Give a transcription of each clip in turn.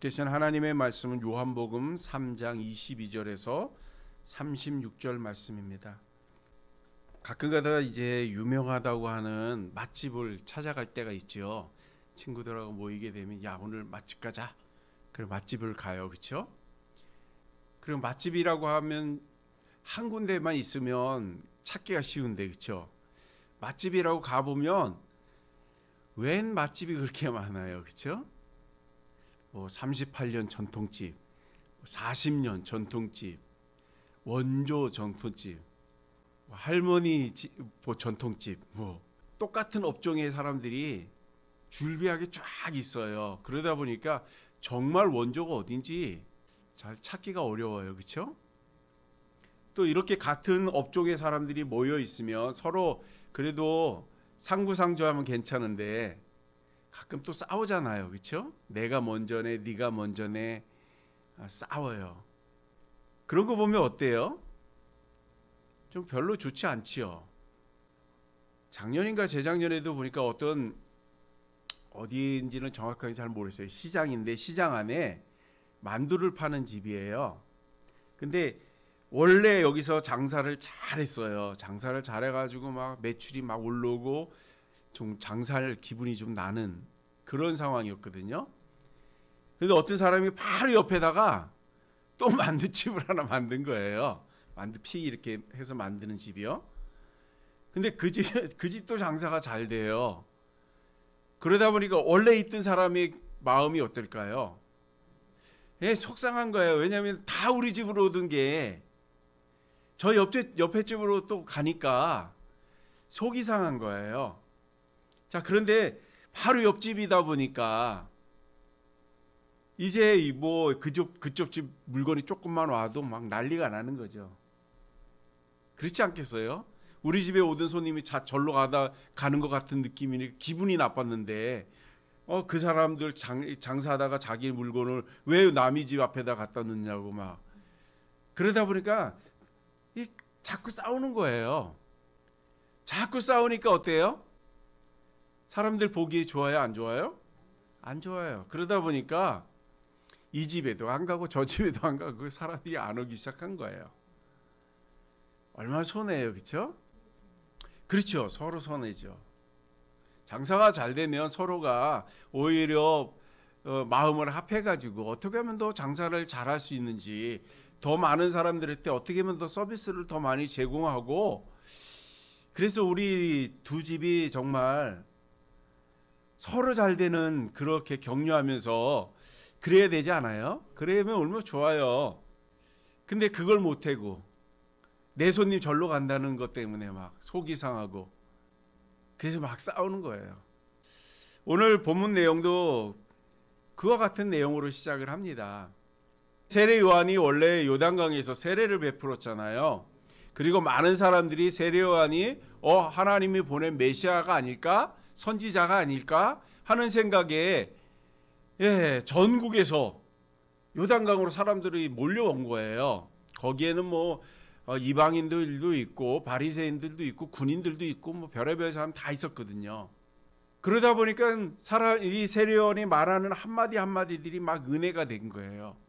헛되신 하나님의 말씀은 요한복음 3장 22절에서 36절 말씀입니다. 가끔가다 이제 유명하다고 하는 맛집을 찾아갈 때가 있죠. 친구들하고 모이게 되면 야 오늘 맛집 가자. 그럼 맛집을 가요, 그렇죠? 그리고 맛집이라고 하면 한 군데만 있으면 찾기가 쉬운데, 그렇죠? 맛집이라고 가보면 웬 맛집이 그렇게 많아요, 그렇죠? 뭐 38년 전통집, 40년 전통집, 원조 전통집, 할머니 전통집, 뭐 똑같은 업종의 사람들이 줄비하게 쫙 있어요. 그러다 보니까 정말 원조가 어딘지 잘 찾기가 어려워요, 그렇죠? 또 이렇게 같은 업종의 사람들이 모여 있으면 서로 그래도 상부상조하면 괜찮은데 가끔 또 싸우잖아요, 그렇죠? 내가 먼저네, 네가 먼저네, 싸워요. 그런 거 보면 어때요? 좀 별로 좋지 않지요. 작년인가 재작년에도 보니까 어디인지는 정확하게 잘 모르겠어요. 시장인데 시장 안에 만두를 파는 집이에요. 근데 원래 여기서 장사를 잘했어요. 장사를 잘해가지고 막 매출이 막 올라오고 좀 장사할 기분이 좀 나는 그런 상황이었거든요. 근데 어떤 사람이 바로 옆에다가 또 만두집을 하나 만든 거예요. 만두피 이렇게 해서 만드는 집이요. 근데 그 집도 장사가 잘 돼요. 그러다 보니까 원래 있던 사람의 마음이 어떨까요? 예, 속상한 거예요. 왜냐하면 다 우리 집으로 오던 게 저 옆에 집으로 또 가니까 속이 상한 거예요. 자, 그런데 바로 옆집이다 보니까 이제 뭐 그쪽 집 물건이 조금만 와도 막 난리가 나는 거죠. 그렇지 않겠어요? 우리 집에 오던 손님이 절로 가는 것 같은 느낌이니 기분이 나빴는데 그 사람들 장사하다가 자기 물건을 왜 남의 집 앞에다 갖다 놓냐고 막 그러다 보니까 자꾸 싸우는 거예요. 자꾸 싸우니까 어때요? 사람들 보기에 좋아요, 안 좋아요? 안 좋아요. 그러다 보니까 이 집에도 안 가고 저 집에도 안 가고 사람들이 안 오기 시작한 거예요. 얼마나 손해예요, 그렇죠? 그렇죠. 서로 손해죠. 장사가 잘 되면 서로가 오히려 마음을 합해가지고 어떻게 하면 더 장사를 잘할 수 있는지 더 많은 사람들한테 어떻게 하면 더 서비스를 더 많이 제공하고 그래서 우리 두 집이 정말 서로 잘 되는 그렇게 격려하면서 그래야 되지 않아요? 그러면 얼마나 좋아요. 근데 그걸 못하고 내 손님 절로 간다는 것 때문에 막 속이 상하고 그래서 막 싸우는 거예요. 오늘 본문 내용도 그와 같은 내용으로 시작을 합니다. 세례 요한이 원래 요단강에서 세례를 베풀었잖아요. 그리고 많은 사람들이 세례 요한이 하나님이 보낸 메시아가 아닐까? 선지자가 아닐까? 하는 생각에 전국에서 요단강으로 사람들이 몰려온 거예요. 거기에는 뭐 이방인들도 있고 바리새인들도 있고 군인들도 있고 뭐 별의별 사람 다 있었거든요. 그러다 보니까 이 세례 요한이 말하는 한마디 한마디들이 막 은혜가 된 거예요.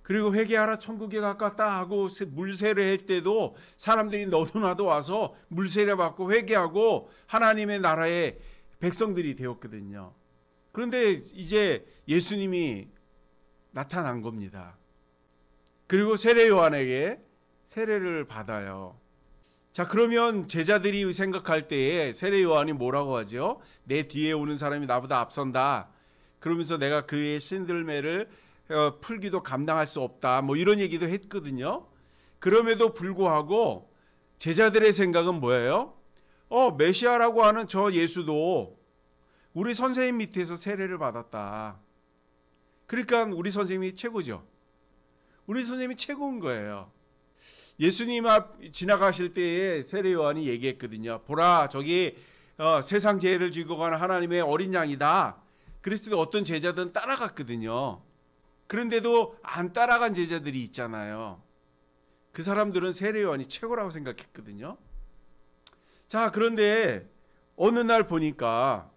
그리고 회개하라 천국에 가깝다 하고 물세례 할 때도 사람들이 너도나도 와서 물세례 받고 회개하고 하나님의 나라의 백성들이 되었거든요. 그런데 이제 예수님이 나타난 겁니다. 그리고 세례 요한에게 세례를 받아요. 자, 그러면 제자들이 생각할 때에 세례 요한이 뭐라고 하죠? 내 뒤에 오는 사람이 나보다 앞선다. 그러면서 내가 그의 신들매를 풀기도 감당할 수 없다. 뭐 이런 얘기도 했거든요. 그럼에도 불구하고 제자들의 생각은 뭐예요? 메시아라고 하는 저 예수도 우리 선생님 밑에서 세례를 받았다. 그러니까 우리 선생님이 최고죠. 우리 선생님이 최고인 거예요. 예수님 앞 지나가실 때에 세례 요한이 얘기했거든요. 보라, 저기 세상 죄를 지고 가는 하나님의 어린 양이다. 그랬을 때 어떤 제자들은 따라갔거든요. 그런데도 안 따라간 제자들이 있잖아요. 그 사람들은 세례 요한이 최고라고 생각했거든요. 자, 그런데 어느 날 보니까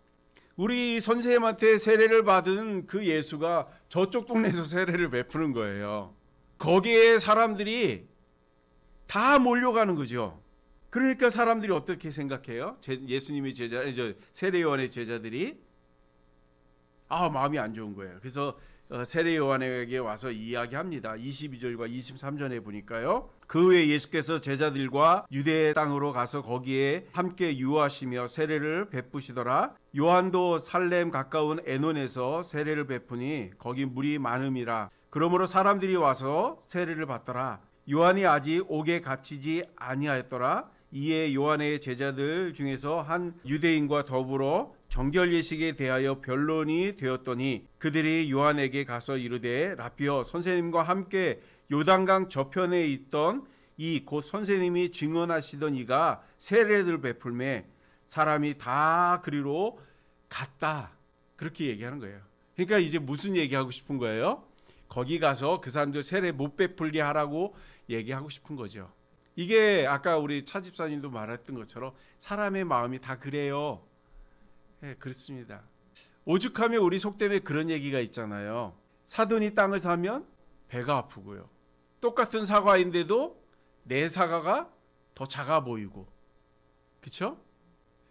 우리 선생님한테 세례를 받은 그 예수가 저쪽 동네에서 세례를 베푸는 거예요. 거기에 사람들이 다 몰려가는 거죠. 그러니까 사람들이 어떻게 생각해요? 예수님의 제자, 세례 요한의 제자들이 마음이 안 좋은 거예요. 그래서 세례 요한에게 와서 이야기합니다. 22절과 23절에 보니까요. 그 후에 예수께서 제자들과 유대 땅으로 가서 거기에 함께 유하시며 세례를 베푸시더라. 요한도 살렘 가까운 에논에서 세례를 베푸니 거기 물이 많음이라. 그러므로 사람들이 와서 세례를 받더라. 요한이 아직 옥에 갇히지 아니하였더라. 이에 요한의 제자들 중에서 한 유대인과 더불어 정결 예식에 대하여 변론이 되었더니 그들이 요한에게 가서 이르되 라피어, 선생님과 함께 요단강 저편에 있던 이 곧 선생님이 증언하시던 이가 세례를 베풀매 사람이 다 그리로 갔다. 그렇게 얘기하는 거예요. 그러니까 이제 무슨 얘기하고 싶은 거예요? 거기 가서 그 사람들 세례 못 베풀게 하라고 얘기하고 싶은 거죠. 이게 아까 우리 차 집사님도 말했던 것처럼 사람의 마음이 다 그래요. 네, 그렇습니다. 오죽하면 우리 속담에 그런 얘기가 있잖아요. 사돈이 땅을 사면 배가 아프고요. 똑같은 사과인데도 내 사과가 더 작아 보이고, 그렇죠?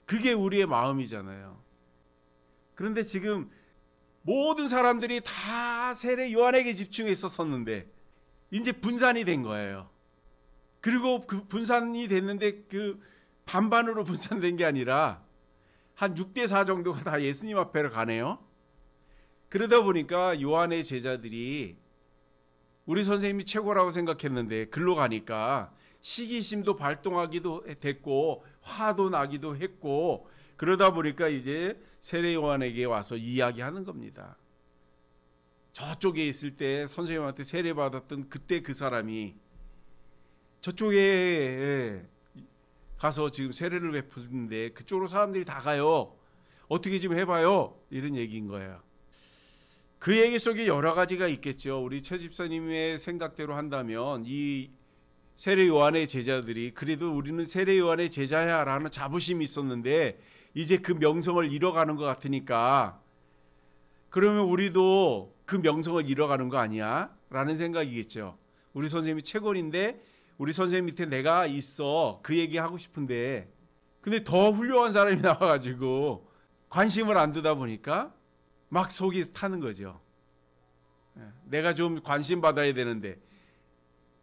그게 우리의 마음이잖아요. 그런데 지금 모든 사람들이 다 세례 요한에게 집중했었는데 이제 분산이 된 거예요. 그리고 그 분산이 됐는데 그 반반으로 분산된 게 아니라 한 6대4 정도가 다 예수님 앞에를 가네요. 그러다 보니까 요한의 제자들이 우리 선생님이 최고라고 생각했는데 글로 가니까 시기심도 발동하기도 됐고 화도 나기도 했고 그러다 보니까 이제 세례 요한에게 와서 이야기하는 겁니다. 저쪽에 있을 때 선생님한테 세례 받았던 그때 그 사람이 저쪽에 가서 지금 세례를 베푸는데 그쪽으로 사람들이 다 가요. 어떻게 좀 해봐요. 이런 얘기인 거예요. 그 얘기 속에 여러 가지가 있겠죠. 우리 최 집사님의 생각대로 한다면 이 세례 요한의 제자들이 그래도 우리는 세례 요한의 제자야 라는 자부심이 있었는데 이제 그 명성을 잃어가는 것 같으니까 그러면 우리도 그 명성을 잃어가는 거 아니야? 라는 생각이겠죠. 우리 선생님이 최고인데 우리 선생님 밑에 내가 있어. 그 얘기 하고 싶은데 근데 더 훌륭한 사람이 나와가지고 관심을 안 두다 보니까 막 속이 타는 거죠. 내가 좀 관심 받아야 되는데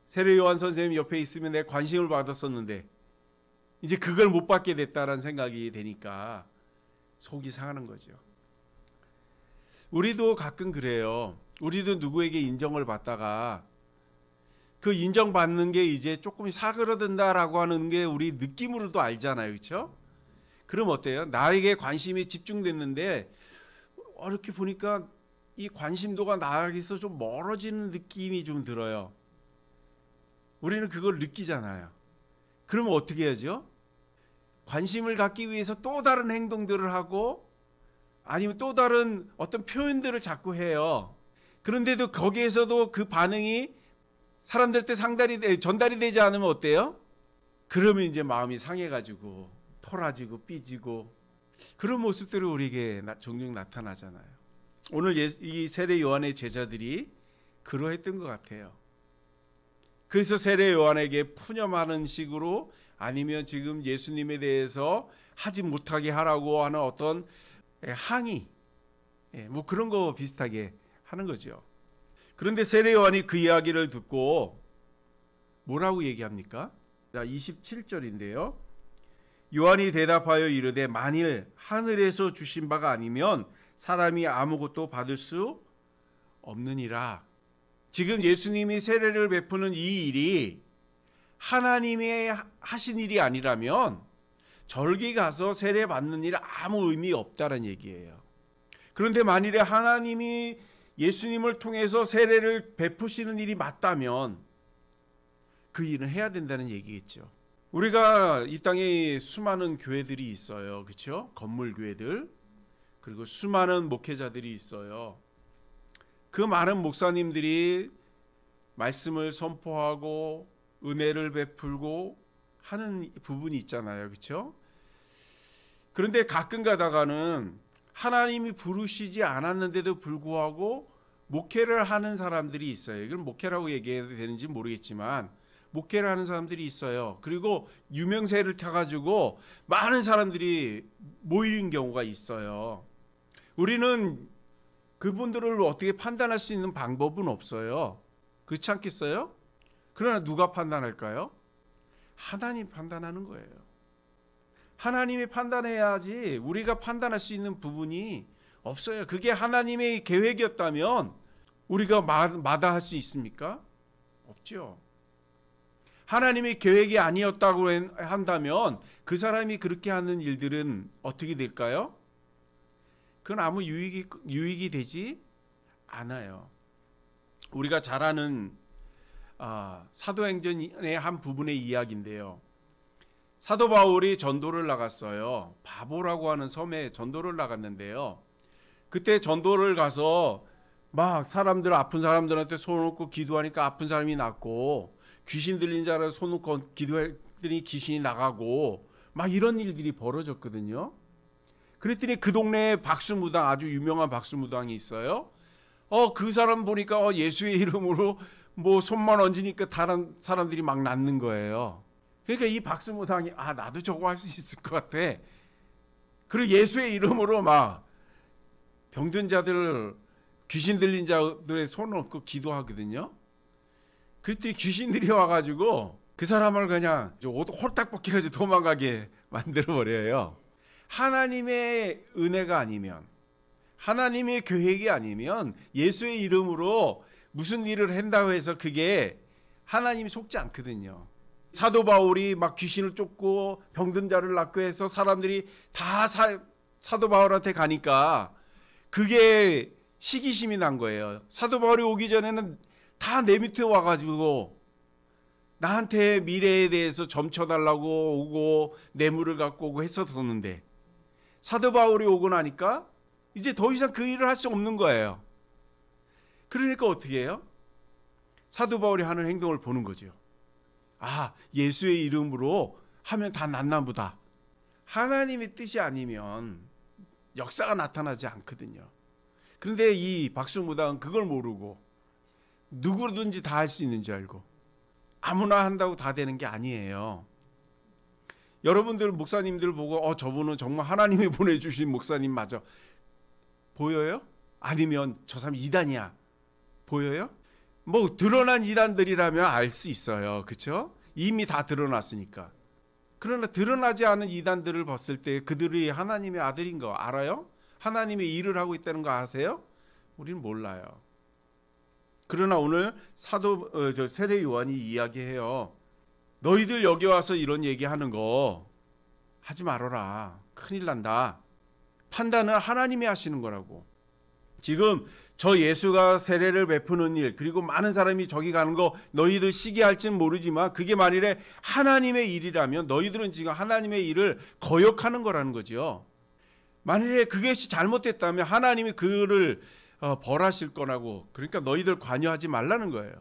세례 요한 선생님 옆에 있으면 내가 관심을 받았었는데 이제 그걸 못 받게 됐다라는 생각이 되니까 속이 상하는 거죠. 우리도 가끔 그래요. 우리도 누구에게 인정을 받다가 그 인정받는 게 이제 조금 사그러든다라고 하는 게 우리 느낌으로도 알잖아요. 그렇죠? 그럼 어때요? 나에게 관심이 집중됐는데 이렇게 보니까 이 관심도가 나에게서 좀 멀어지는 느낌이 좀 들어요. 우리는 그걸 느끼잖아요. 그러면 어떻게 하죠? 관심을 갖기 위해서 또 다른 행동들을 하고 아니면 또 다른 어떤 표현들을 자꾸 해요. 그런데도 거기에서도 그 반응이 사람들한테 전달이 되지 않으면 어때요? 그러면 이제 마음이 상해가지고 토라지고 삐지고 그런 모습들이 우리에게 종종 나타나잖아요. 오늘 이 세례 요한의 제자들이 그러했던 것 같아요. 그래서 세례 요한에게 푸념하는 식으로 아니면 지금 예수님에 대해서 하지 못하게 하라고 하는 어떤 항의, 뭐 그런 거 비슷하게 하는 거죠. 그런데 세례 요한이 그 이야기를 듣고 뭐라고 얘기합니까? 자, 27절인데요. 요한이 대답하여 이르되 만일 하늘에서 주신 바가 아니면 사람이 아무것도 받을 수 없느니라. 지금 예수님이 세례를 베푸는 이 일이 하나님이 하신 일이 아니라면 절기 가서 세례 받는 일 아무 의미 없다는 얘기예요. 그런데 만일에 하나님이 예수님을 통해서 세례를 베푸시는 일이 맞다면 그 일은 해야 된다는 얘기겠죠. 우리가 이 땅에 수많은 교회들이 있어요. 그렇죠? 건물 교회들. 그리고 수많은 목회자들이 있어요. 그 많은 목사님들이 말씀을 선포하고 은혜를 베풀고 하는 부분이 있잖아요. 그렇죠? 그런데 가끔 가다가는 하나님이 부르시지 않았는데도 불구하고 목회를 하는 사람들이 있어요. 이건 목회라고 얘기해야 되는지 모르겠지만 목회를 하는 사람들이 있어요. 그리고 유명세를 타가지고 많은 사람들이 모이는 경우가 있어요. 우리는 그분들을 어떻게 판단할 수 있는 방법은 없어요. 그렇지 않겠어요? 그러나 누가 판단할까요? 하나님 판단하는 거예요. 하나님이 판단해야지 우리가 판단할 수 있는 부분이 없어요. 그게 하나님의 계획이었다면 우리가 마다할 수 있습니까? 없죠. 하나님의 계획이 아니었다고 한다면 그 사람이 그렇게 하는 일들은 어떻게 될까요? 그건 아무 유익이 되지 않아요. 우리가 잘 아는 사도행전의 한 부분의 이야기인데요. 사도 바울이 전도를 나갔어요. 바보라고 하는 섬에 전도를 나갔는데요. 그때 전도를 가서 막 아픈 사람들한테 손 얹고 기도하니까 아픈 사람이 낫고, 귀신 들린 자를 손 얹고 기도했더니 귀신이 나가고, 막 이런 일들이 벌어졌거든요. 그랬더니 그 동네에 박수무당, 아주 유명한 박수무당이 있어요. 그 사람 보니까 예수의 이름으로 뭐 손만 얹으니까 다른 사람들이 막 낫는 거예요. 그러니까 이 박수무당이 나도 저거 할 수 있을 것 같아. 그리고 예수의 이름으로 막 병든 자들, 귀신 들린 자들의 손을 얹고 기도하거든요. 그랬더니 귀신들이 와가지고 그 사람을 그냥 홀딱 벗겨가지고 도망가게 만들어버려요. 하나님의 은혜가 아니면, 하나님의 계획이 아니면 예수의 이름으로 무슨 일을 한다고 해서 그게 하나님이 속지 않거든요. 사도 바울이 막 귀신을 쫓고 병든 자를 낫고 해서 사람들이 다 사도 바울한테 가니까 그게 시기심이 난 거예요. 사도 바울이 오기 전에는 다 내 밑에 와가지고 나한테 미래에 대해서 점쳐달라고 오고 뇌물을 갖고 오고 했었는데, 사도 바울이 오고 나니까 이제 더 이상 그 일을 할 수 없는 거예요. 그러니까 어떻게 해요? 사도 바울이 하는 행동을 보는 거죠. 예수의 이름으로 하면 다 낫나 보다. 하나님의 뜻이 아니면 역사가 나타나지 않거든요. 그런데 이 박수무당은 그걸 모르고 누구든지 다 할 수 있는 줄 알고 아무나 한다고 다 되는 게 아니에요. 여러분들 목사님들 보고 저분은 정말 하나님이 보내주신 목사님 맞아 보여요? 아니면 저 사람 이단이야 보여요? 뭐 드러난 이단들이라면 알 수 있어요. 그렇죠? 이미 다 드러났으니까. 그러나 드러나지 않은 이단들을 봤을 때 그들이 하나님의 아들인 거 알아요? 하나님의 일을 하고 있다는 거 아세요? 우리는 몰라요. 그러나 오늘 세례 요한이 이야기해요. 너희들 여기 와서 이런 얘기하는 거 하지 말아라. 큰일 난다. 판단은 하나님이 하시는 거라고. 지금 저 예수가 세례를 베푸는 일, 그리고 많은 사람이 저기 가는 거 너희들 시기할지는 모르지만 그게 만일에 하나님의 일이라면 너희들은 지금 하나님의 일을 거역하는 거라는 거죠. 만일에 그것이 잘못됐다면 하나님이 그를 벌하실 거라고. 그러니까 너희들 관여하지 말라는 거예요.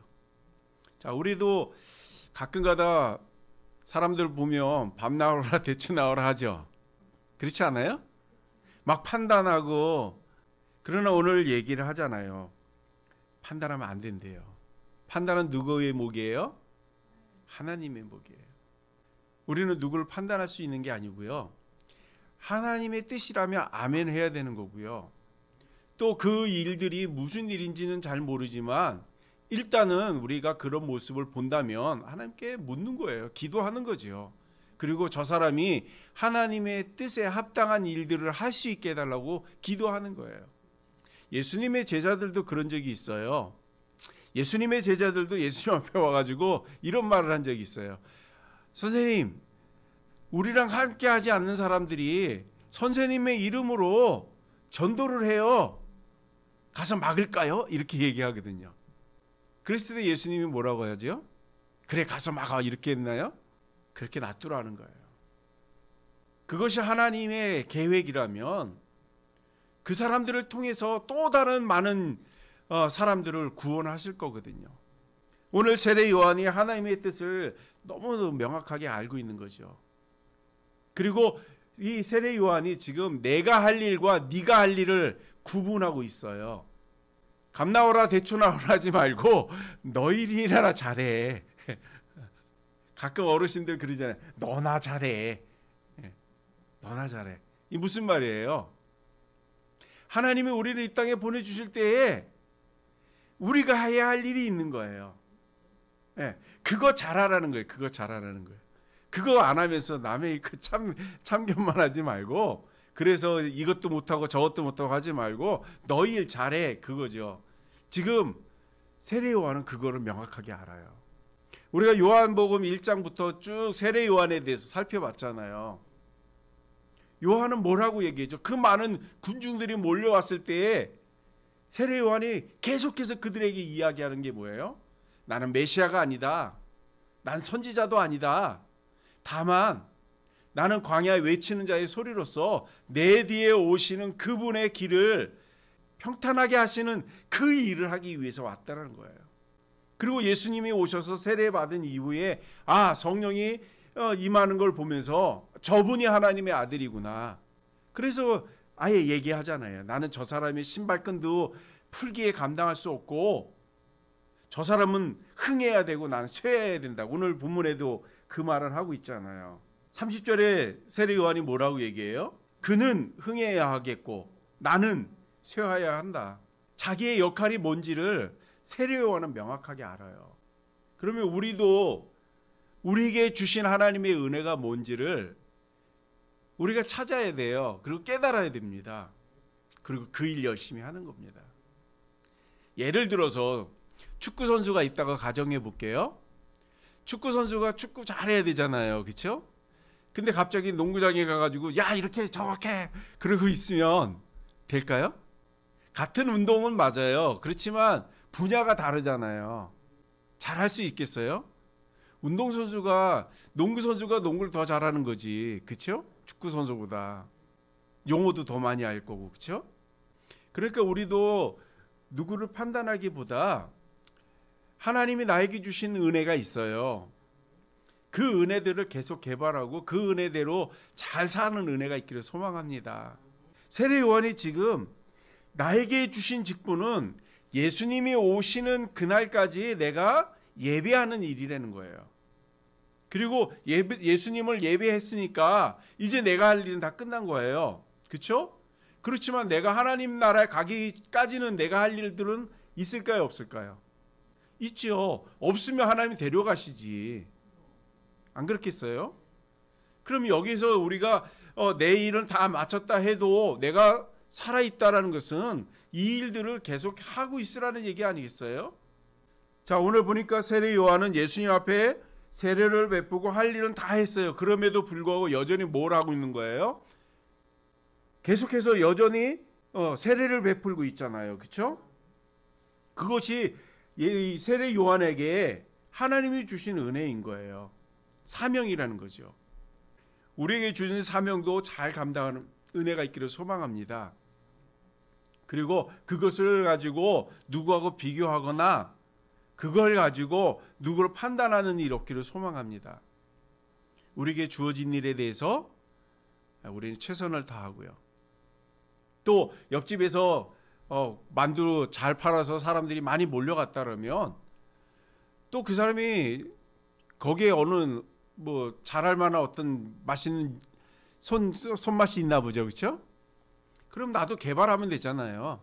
자, 우리도 가끔가다 사람들 보면 밤 나오라 대추 나오라 하죠. 그렇지 않아요? 막 판단하고. 그러나 오늘 얘기를 하잖아요. 판단하면 안 된대요. 판단은 누구의 목이에요? 하나님의 목이에요. 우리는 누구를 판단할 수 있는 게 아니고요. 하나님의 뜻이라면 아멘 해야 되는 거고요. 또 그 일들이 무슨 일인지는 잘 모르지만 일단은 우리가 그런 모습을 본다면 하나님께 묻는 거예요. 기도하는 거죠. 그리고 저 사람이 하나님의 뜻에 합당한 일들을 할 수 있게 해달라고 기도하는 거예요. 예수님의 제자들도 그런 적이 있어요. 예수님의 제자들도 예수님 앞에 와가지고 이런 말을 한 적이 있어요. 선생님, 우리랑 함께 하지 않는 사람들이 선생님의 이름으로 전도를 해요. 가서 막을까요? 이렇게 얘기하거든요. 그랬을 때 예수님이 뭐라고 하죠? 그래, 가서 막아. 이렇게 했나요? 그렇게 놔두라는 거예요. 그것이 하나님의 계획이라면 그 사람들을 통해서 또 다른 많은 사람들을 구원하실 거거든요. 오늘 세례 요한이 하나님의 뜻을 너무 명확하게 알고 있는 거죠. 그리고 이 세례 요한이 지금 내가 할 일과 네가 할 일을 구분하고 있어요. 감 나오라 대초 나오라 하지 말고 너희 일이나 잘해. 가끔 어르신들 그러잖아요. 너나 잘해. 너나 잘해. 이 무슨 말이에요? 하나님이 우리를 이 땅에 보내주실 때에 우리가 해야 할 일이 있는 거예요. 그거 잘하라는 거예요. 그거 잘하라는 거예요. 그거 안 하면서 남의 그 참견만 하지 말고, 그래서 이것도 못하고 저것도 못하고 하지 말고 너희 일 잘해, 그거죠. 지금 세례 요한은 그거를 명확하게 알아요. 우리가 요한복음 1장부터 쭉 세례 요한에 대해서 살펴봤잖아요. 요한은 뭐라고 얘기했죠? 그 많은 군중들이 몰려왔을 때에 세례 요한이 계속해서 그들에게 이야기하는 게 뭐예요? 나는 메시아가 아니다. 난 선지자도 아니다. 다만 나는 광야에 외치는 자의 소리로서 내 뒤에 오시는 그분의 길을 평탄하게 하시는 그 일을 하기 위해서 왔다는 거예요. 그리고 예수님이 오셔서 세례받은 이후에 성령이 임하는 걸 보면서 저분이 하나님의 아들이구나. 그래서 아예 얘기하잖아요. 나는 저 사람의 신발끈도 풀기에 감당할 수 없고 저 사람은 흥해야 되고 나는 쇠해야 된다. 오늘 본문에도 그 말을 하고 있잖아요. 30절에 세례 요한이 뭐라고 얘기해요? 그는 흥해야 하겠고 나는 쇠해야 한다. 자기의 역할이 뭔지를 세례 요한은 명확하게 알아요. 그러면 우리도 우리에게 주신 하나님의 은혜가 뭔지를 우리가 찾아야 돼요. 그리고 깨달아야 됩니다. 그리고 그 일 열심히 하는 겁니다. 예를 들어서 축구 선수가 있다가 가정해 볼게요. 축구 선수가 축구 잘해야 되잖아요. 그렇죠? 근데 갑자기 농구장에 가가지고 야 이렇게 저렇게 그러고 있으면 될까요? 같은 운동은 맞아요. 그렇지만 분야가 다르잖아요. 잘할 수 있겠어요? 운동선수가 농구 선수가 농구를 더 잘하는 거지. 그렇죠? 축구 선수보다 용어도 더 많이 알 거고. 그렇죠? 그러니까 우리도 누구를 판단하기보다 하나님이 나에게 주신 은혜가 있어요. 그 은혜들을 계속 개발하고 그 은혜대로 잘 사는 은혜가 있기를 소망합니다. 세례 요한이 지금 나에게 주신 직분은 예수님이 오시는 그날까지 내가 예배하는 일이라는 거예요. 그리고 예수님을 예배했으니까 이제 내가 할 일은 다 끝난 거예요. 그렇죠? 그렇지만 내가 하나님 나라에 가기까지는 내가 할 일들은 있을까요? 없을까요? 있죠. 없으면 하나님이 데려가시지. 안 그렇겠어요? 그럼 여기서 우리가 내 일은 다 마쳤다 해도 내가 살아있다라는 것은 이 일들을 계속 하고 있으라는 얘기 아니겠어요? 자, 오늘 보니까 세례 요한은 예수님 앞에 세례를 베푸고 할 일은 다 했어요. 그럼에도 불구하고 여전히 뭘 하고 있는 거예요? 계속해서 여전히 세례를 베풀고 있잖아요. 그렇죠? 그것이 이 세례 요한에게 하나님이 주신 은혜인 거예요. 사명이라는 거죠. 우리에게 주신 사명도 잘 감당하는 은혜가 있기를 소망합니다. 그리고 그것을 가지고 누구하고 비교하거나 그걸 가지고 누구를 판단하는 일이 없기를 소망합니다. 우리에게 주어진 일에 대해서 우리는 최선을 다하고요. 또 옆집에서 만두 잘 팔아서 사람들이 많이 몰려갔다 그러면 또 그 사람이 거기에 어느 잘할 만한 어떤 맛있는 손맛이 있나 보죠. 그렇죠? 그럼 나도 개발하면 되잖아요.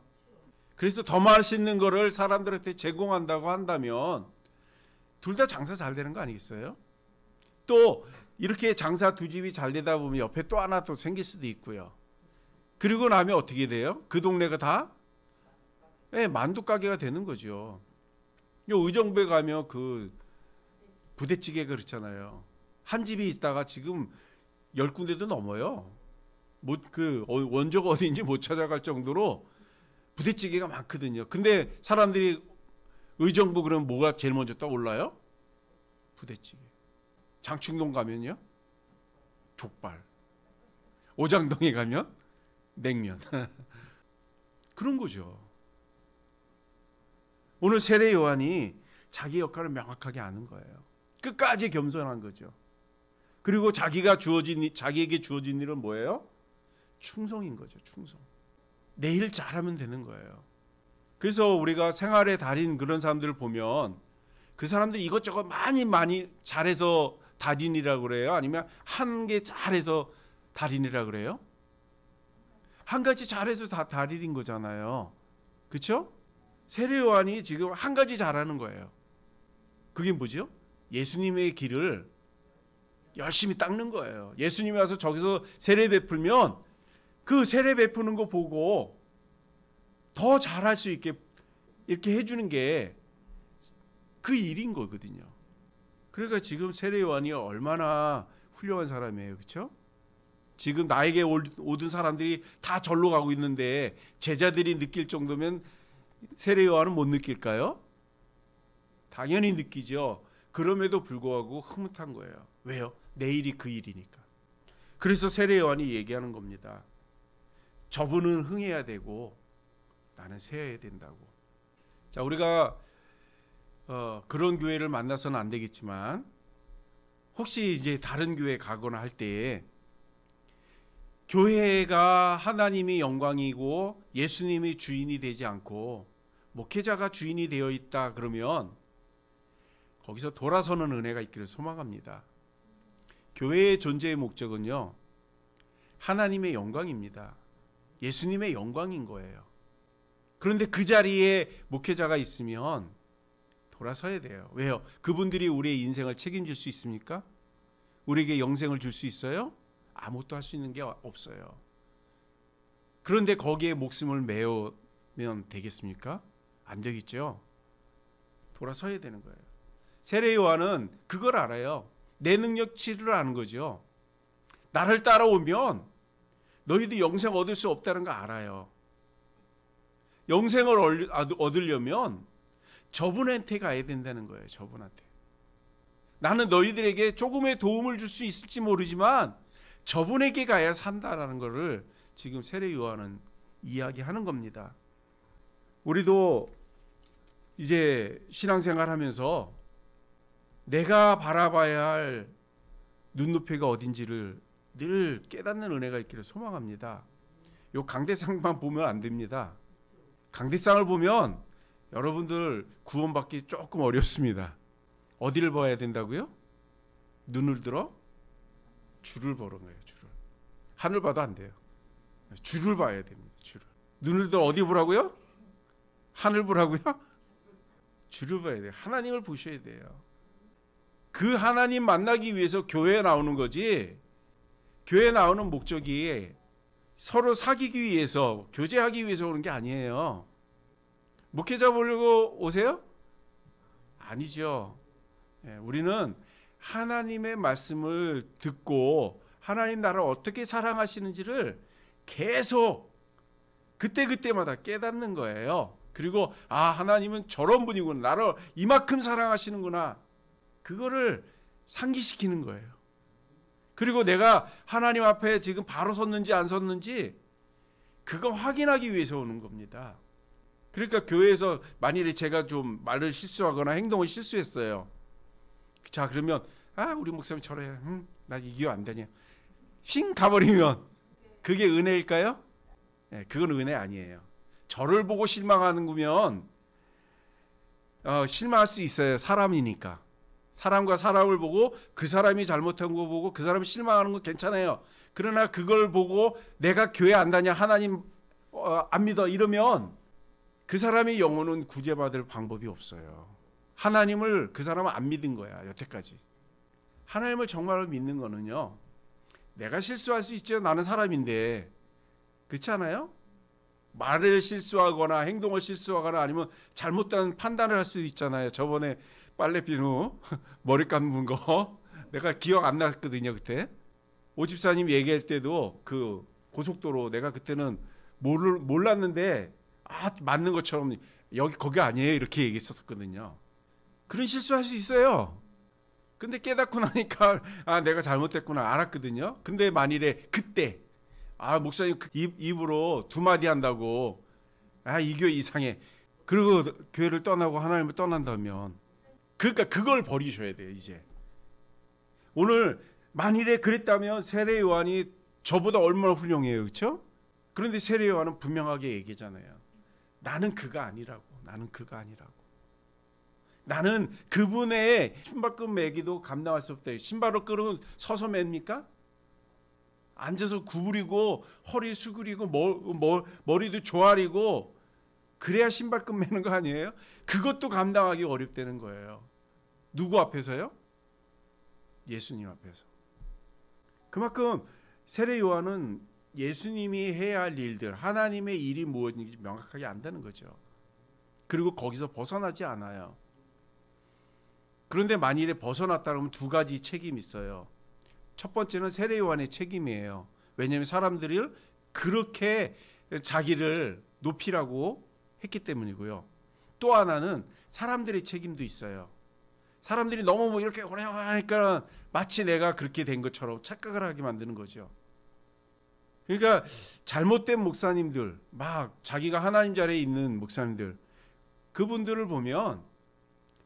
그래서 더 맛있는 거를 사람들한테 제공한다고 한다면 둘 다 장사 잘 되는 거 아니겠어요? 또 이렇게 장사 두 집이 잘 되다 보면 옆에 또 하나 또 생길 수도 있고요. 그리고 나면 어떻게 돼요? 그 동네가 다 만두 가게가 되는 거죠. 의정부에 가면 그 부대찌개 그렇잖아요. 한 집이 있다가 지금 10군데도 넘어요. 그 원조가 어디인지 못 찾아갈 정도로 부대찌개가 많거든요. 근데 사람들이 의정부 그러면 뭐가 제일 먼저 떠올라요? 부대찌개. 장충동 가면요? 족발. 오장동에 가면 냉면. 그런 거죠. 오늘 세례 요한이 자기 역할을 명확하게 아는 거예요. 끝까지 겸손한 거죠. 그리고 자기에게 주어진 일은 뭐예요? 충성인 거죠. 충성. 내 일 잘하면 되는 거예요. 그래서 우리가 생활의 달인 그런 사람들을 보면 그 사람들이 이것저것 많이 잘해서 달인이라고 그래요? 아니면 한 개 잘해서 달인이라고 그래요? 한 가지 잘해서 다 달인인 거잖아요. 그렇죠? 세례 요한이 지금 한 가지 잘하는 거예요. 그게 뭐죠? 예수님의 길을 열심히 닦는 거예요. 예수님이 와서 저기서 세례 베풀면 그 세례 베푸는 거 보고 더 잘할 수 있게 이렇게 해주는 게 그 일인 거거든요. 그러니까 지금 세례 요한이 얼마나 훌륭한 사람이에요. 그렇죠? 지금 나에게 오던 사람들이 다 절로 가고 있는데 제자들이 느낄 정도면 세례 요한은 못 느낄까요? 당연히 느끼죠. 그럼에도 불구하고 흐뭇한 거예요. 왜요? 내 일이 그 일이니까. 그래서 세례 요한이 얘기하는 겁니다. 저분은 흥해야 되고 나는 세야 된다고. 자, 우리가 그런 교회를 만나서는 안 되겠지만 혹시 이제 다른 교회 가거나 할 때에 교회가 하나님이 영광이고 예수님이 주인이 되지 않고 목회자가 주인이 되어 있다 그러면 거기서 돌아서는 은혜가 있기를 소망합니다. 교회의 존재의 목적은요, 하나님의 영광입니다. 예수님의 영광인 거예요. 그런데 그 자리에 목회자가 있으면 돌아서야 돼요. 왜요? 그분들이 우리의 인생을 책임질 수 있습니까? 우리에게 영생을 줄 수 있어요? 아무것도 할 수 있는 게 없어요. 그런데 거기에 목숨을 메우면 되겠습니까? 안 되겠죠. 돌아서야 되는 거예요. 세례 요한은 그걸 알아요. 내 능력치를 아는 거죠. 나를 따라오면 너희도 영생 얻을 수 없다는 거 알아요. 영생을 얻으려면 저분한테 가야 된다는 거예요. 저분한테. 나는 너희들에게 조금의 도움을 줄 수 있을지 모르지만 저분에게 가야 산다라는 것을 지금 세례 요한은 이야기하는 겁니다. 우리도 이제 신앙생활 하면서 내가 바라봐야 할 눈높이가 어딘지를 늘 깨닫는 은혜가 있기를 소망합니다. 요 강대상만 보면 안 됩니다. 강대상을 보면 여러분들 구원받기 조금 어렵습니다. 어디를 봐야 된다고요? 눈을 들어 줄을 보는 거예요. 줄을. 하늘 봐도 안 돼요. 줄을 봐야 됩니다. 줄을. 눈을 들어 어디 보라고요? 하늘 보라고요? 줄을 봐야 돼요. 하나님을 보셔야 돼요. 그 하나님 만나기 위해서 교회에 나오는 거지. 교회에 나오는 목적이 서로 사귀기 위해서, 교제하기 위해서 오는 게 아니에요. 목회자 보려고 오세요? 아니죠. 우리는 하나님의 말씀을 듣고 하나님 나라를 어떻게 사랑하시는지를 계속 그때그때마다 깨닫는 거예요. 그리고 하나님은 저런 분이구나. 나를 이만큼 사랑하시는구나. 그거를 상기시키는 거예요. 그리고 내가 하나님 앞에 지금 바로 섰는지 안 섰는지 그거 확인하기 위해서 오는 겁니다. 그러니까 교회에서 만일에 제가 좀 말을 실수하거나 행동을 실수했어요. 자, 그러면 우리 목사님 저래. 나 이겨 안 되냐. 휙 가버리면 그게 은혜일까요? 네, 그건 은혜 아니에요. 저를 보고 실망하는 거면 실망할 수 있어요. 사람이니까. 사람과 사람을 보고 그 사람이 잘못한 거 보고 그 사람이 실망하는 건 괜찮아요. 그러나 그걸 보고 내가 교회 안 다냐, 하나님 안 믿어 이러면 그 사람의 영혼은 구제받을 방법이 없어요. 하나님을 그 사람은 안 믿은 거야, 여태까지. 하나님을 정말로 믿는 거는요, 내가 실수할 수 있죠. 나는 사람인데. 그렇지 않아요? 말을 실수하거나 행동을 실수하거나 아니면 잘못된 판단을 할 수도 있잖아요. 저번에 빨래 비누 머리 감은 거 내가 기억 안 났거든요. 그때 오 집사님 얘기할 때도 그 고속도로 내가 그때는 몰랐는데 맞는 것처럼 거기 아니에요 이렇게 얘기했었거든요. 그런 실수할 수 있어요. 근데 깨닫고 나니까 내가 잘못했구나 알았거든요. 근데 만일에 그때 목사님 입으로 두 마디 한다고 이 교회 이상해 그리고 교회를 떠나고 하나님을 떠난다면, 그러니까 그걸 버리셔야 돼요. 이제 오늘 만일에 그랬다면 세례 요한이 저보다 얼마나 훌륭해요, 그렇죠? 그런데 세례 요한은 분명하게 얘기잖아요. 나는 그가 아니라고. 나는 그가 아니라고. 나는 그분의 신발끈 매기도 감당할 수 없다. 신발을 끌으면 서서 맵니까? 앉아서 구부리고 허리 수그리고 머리도 조아리고 그래야 신발끈 매는 거 아니에요? 그것도 감당하기 어렵다는 거예요. 누구 앞에서요? 예수님 앞에서. 그만큼 세례 요한은 예수님이 해야 할 일들, 하나님의 일이 무엇인지 명확하게 안다는 거죠. 그리고 거기서 벗어나지 않아요. 그런데 만일에 벗어났다 그러면 두 가지 책임이 있어요. 첫 번째는 세례 요한의 책임이에요. 왜냐하면 사람들을 그렇게 자기를 높이라고 했기 때문이고요. 또 하나는 사람들의 책임도 있어요. 사람들이 너무 뭐 이렇게 하니까 마치 내가 그렇게 된 것처럼 착각을 하게 만드는 거죠. 그러니까 잘못된 목사님들, 막 자기가 하나님 자리에 있는 목사님들, 그분들을 보면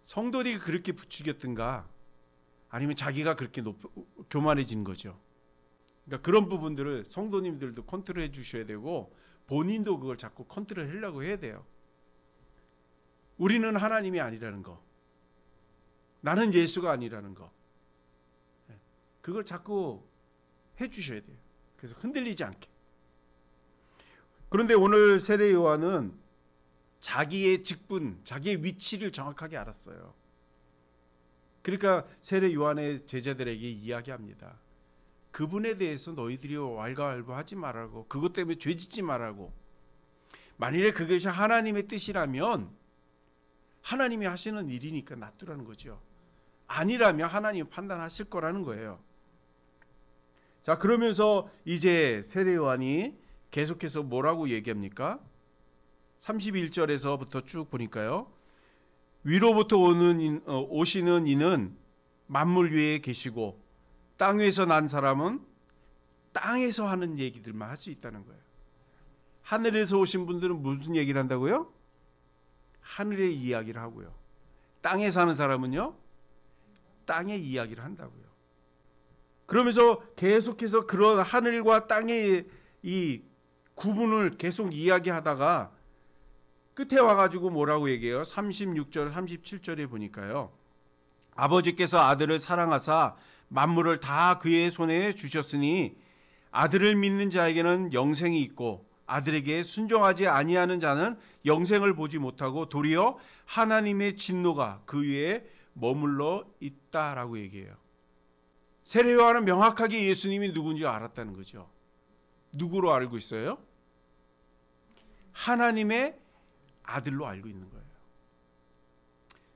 성도들이 그렇게 부추겼든가 아니면 자기가 그렇게 교만해진 거죠. 그러니까 그런 부분들을 성도님들도 컨트롤해 주셔야 되고 본인도 그걸 자꾸 컨트롤 하려고 해야 돼요. 우리는 하나님이 아니라는 거, 나는 예수가 아니라는 거, 그걸 자꾸 해 주셔야 돼요. 그래서 흔들리지 않게. 그런데 오늘 세례 요한은 자기의 직분, 자기의 위치를 정확하게 알았어요. 그러니까 세례 요한의 제자들에게 이야기합니다. 그분에 대해서 너희들이 왈가왈부하지 말라고, 그것 때문에 죄짓지 말라고. 만일에 그것이 하나님의 뜻이라면 하나님이 하시는 일이니까 놔두라는 거죠. 아니라면 하나님이 판단하실 거라는 거예요. 자, 그러면서 이제 세례 요한이 계속해서 뭐라고 얘기합니까? 31절에서부터 쭉 보니까요. 위로부터 오시는 이는 만물 위에 계시고 땅 위에서 난 사람은 땅에서 하는 얘기들만 할 수 있다는 거예요. 하늘에서 오신 분들은 무슨 얘기를 한다고요? 하늘의 이야기를 하고요. 땅에 사는 사람은요, 땅의 이야기를 한다고요. 그러면서 계속해서 그런 하늘과 땅의 이 구분을 계속 이야기하다가 끝에 와가지고 뭐라고 얘기해요? 36절, 37절에 보니까요. 아버지께서 아들을 사랑하사 만물을 다 그의 손에 주셨으니 아들을 믿는 자에게는 영생이 있고 아들에게 순종하지 아니하는 자는 영생을 보지 못하고 도리어 하나님의 진노가 그 위에 머물러 있다라고 얘기해요. 세례 요한은 명확하게 예수님이 누군지 알았다는 거죠. 누구로 알고 있어요? 하나님의 아들로 알고 있는 거예요.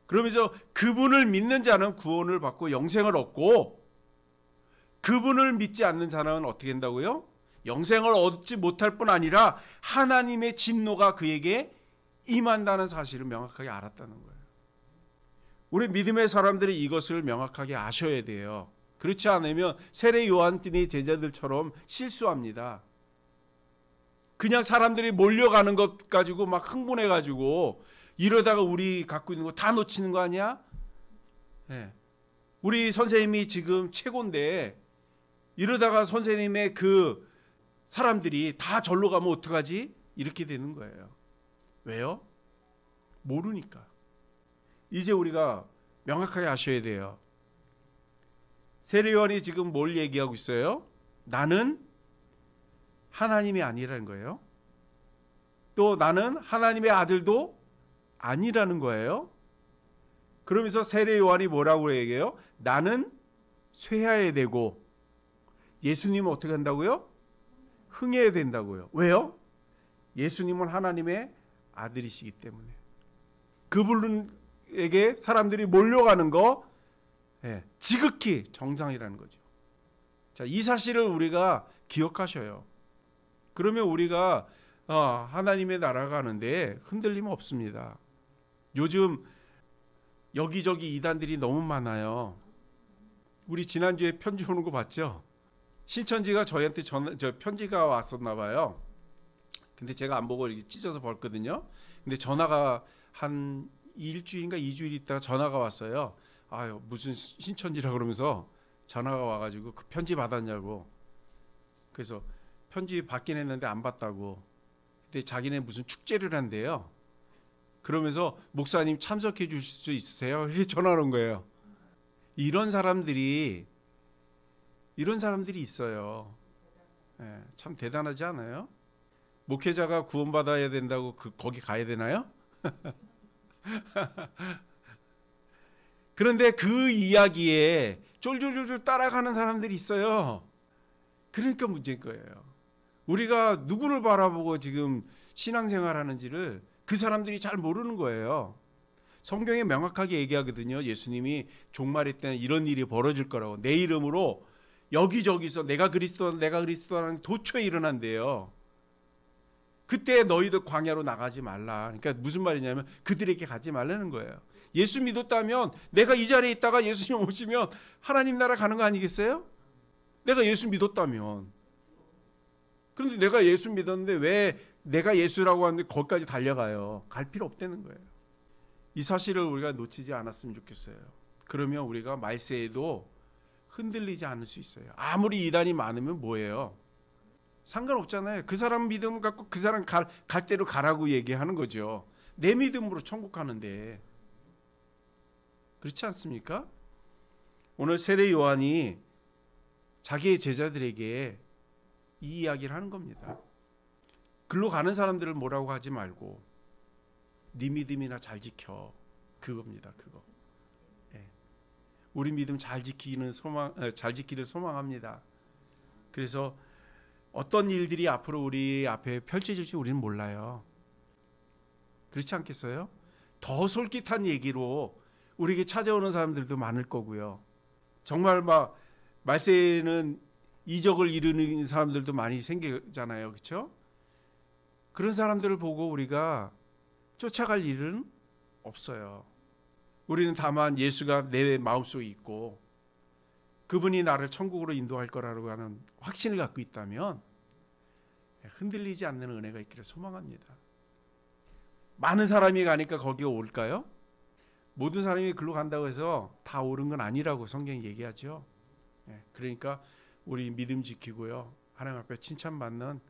그러면서 그분을 믿는 자는 구원을 받고 영생을 얻고 그분을 믿지 않는 사람은 어떻게 된다고요? 영생을 얻지 못할 뿐 아니라 하나님의 진노가 그에게 임한다는 사실을 명확하게 알았다는 거예요. 우리 믿음의 사람들이 이것을 명확하게 아셔야 돼요. 그렇지 않으면 세례 요한의 제자들처럼 실수합니다. 그냥 사람들이 몰려가는 것 가지고 막 흥분해가지고 이러다가 우리 갖고 있는 거 다 놓치는 거 아니야? 네. 우리 선생님이 지금 최고인데 이러다가 선생님의 그 사람들이 다 절로 가면 어떡하지? 이렇게 되는 거예요. 왜요? 모르니까. 이제 우리가 명확하게 아셔야 돼요. 세례 요한이 지금 뭘 얘기하고 있어요? 나는 하나님이 아니라는 거예요. 또 나는 하나님의 아들도 아니라는 거예요. 그러면서 세례 요한이 뭐라고 얘기해요? 나는 쇠해야 되고 예수님은 어떻게 한다고요? 흥해야 된다고요. 왜요? 예수님은 하나님의 아들이시기 때문에. 그분에게 사람들이 몰려가는 거 지극히 정상이라는 거죠. 자, 이 사실을 우리가 기억하셔요. 그러면 우리가 하나님의 나라가 가는데 흔들림 없습니다. 요즘 여기저기 이단들이 너무 많아요. 우리 지난주에 편지 오는 거 봤죠? 신천지가 저희한테 편지가 왔었나 봐요. 근데 제가 안 보고 이렇게 찢어서 봤거든요. 근데 전화가 한 일주일인가 2주일 있다가 전화가 왔어요. 아유, 무슨 신천지라 그러면서 전화가 와가지고 그 편지 받았냐고. 그래서 편지 받긴 했는데 안 받다고. 근데 자기네 무슨 축제를 한대요. 그러면서 목사님 참석해 주실 수 있으세요? 이렇게 전화를 온 거예요. 이런 사람들이 있어요. 예, 참 대단하지 않아요? 목회자가 구원받아야 된다고 거기 가야 되나요? 그런데 그 이야기에 쫄쫄쫄쫄 따라가는 사람들이 있어요. 그러니까 문제인 거예요. 우리가 누구를 바라보고 지금 신앙생활하는지를 그 사람들이 잘 모르는 거예요. 성경에 명확하게 얘기하거든요. 예수님이 종말의 때는 이런 일이 벌어질 거라고. 내 이름으로 여기저기서 내가 그리스도라는 도초에 일어난대요. 그때 너희들 광야로 나가지 말라. 그러니까 무슨 말이냐면 그들에게 가지 말라는 거예요. 예수 믿었다면 내가 이 자리에 있다가 예수님 오시면 하나님 나라 가는 거 아니겠어요? 내가 예수 믿었다면. 그런데 내가 예수 믿었는데 왜 내가 예수라고 하는데 거기까지 달려가요? 갈 필요 없다는 거예요. 이 사실을 우리가 놓치지 않았으면 좋겠어요. 그러면 우리가 말세에도 흔들리지 않을 수 있어요. 아무리 이단이 많으면 뭐예요? 상관없잖아요. 그 사람 믿음 갖고 그 사람 갈 대로 가라고 얘기하는 거죠. 내 믿음으로 천국 가는데. 그렇지 않습니까? 오늘 세례 요한이 자기의 제자들에게 이 이야기를 하는 겁니다. 글로 가는 사람들을 뭐라고 하지 말고 네 믿음이나 잘 지켜. 그겁니다. 그거. 예. 우리 믿음 잘 지키기를 소망합니다. 그래서 어떤 일들이 앞으로 우리 앞에 펼쳐질지 우리는 몰라요. 그렇지 않겠어요? 더 솔깃한 얘기로 우리에게 찾아오는 사람들도 많을 거고요. 정말 막 말세에는 이적을 이루는 사람들도 많이 생기잖아요. 그렇죠? 그런 사람들을 보고 우리가 쫓아갈 일은 없어요. 우리는 다만 예수가 내 마음속에 있고 그분이 나를 천국으로 인도할 거라고 하는 확신을 갖고 있다면 흔들리지 않는 은혜가 있기를 소망합니다. 많은 사람이 가니까 거기에 올까요? 모든 사람이 글로 간다고 해서 다 옳은 건 아니라고 성경이 얘기하죠. 그러니까 우리 믿음 지키고요. 하나님 앞에 칭찬받는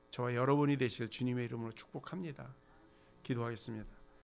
저와 여러분이 되실 주님의 이름으로 축복합니다. 기도하겠습니다.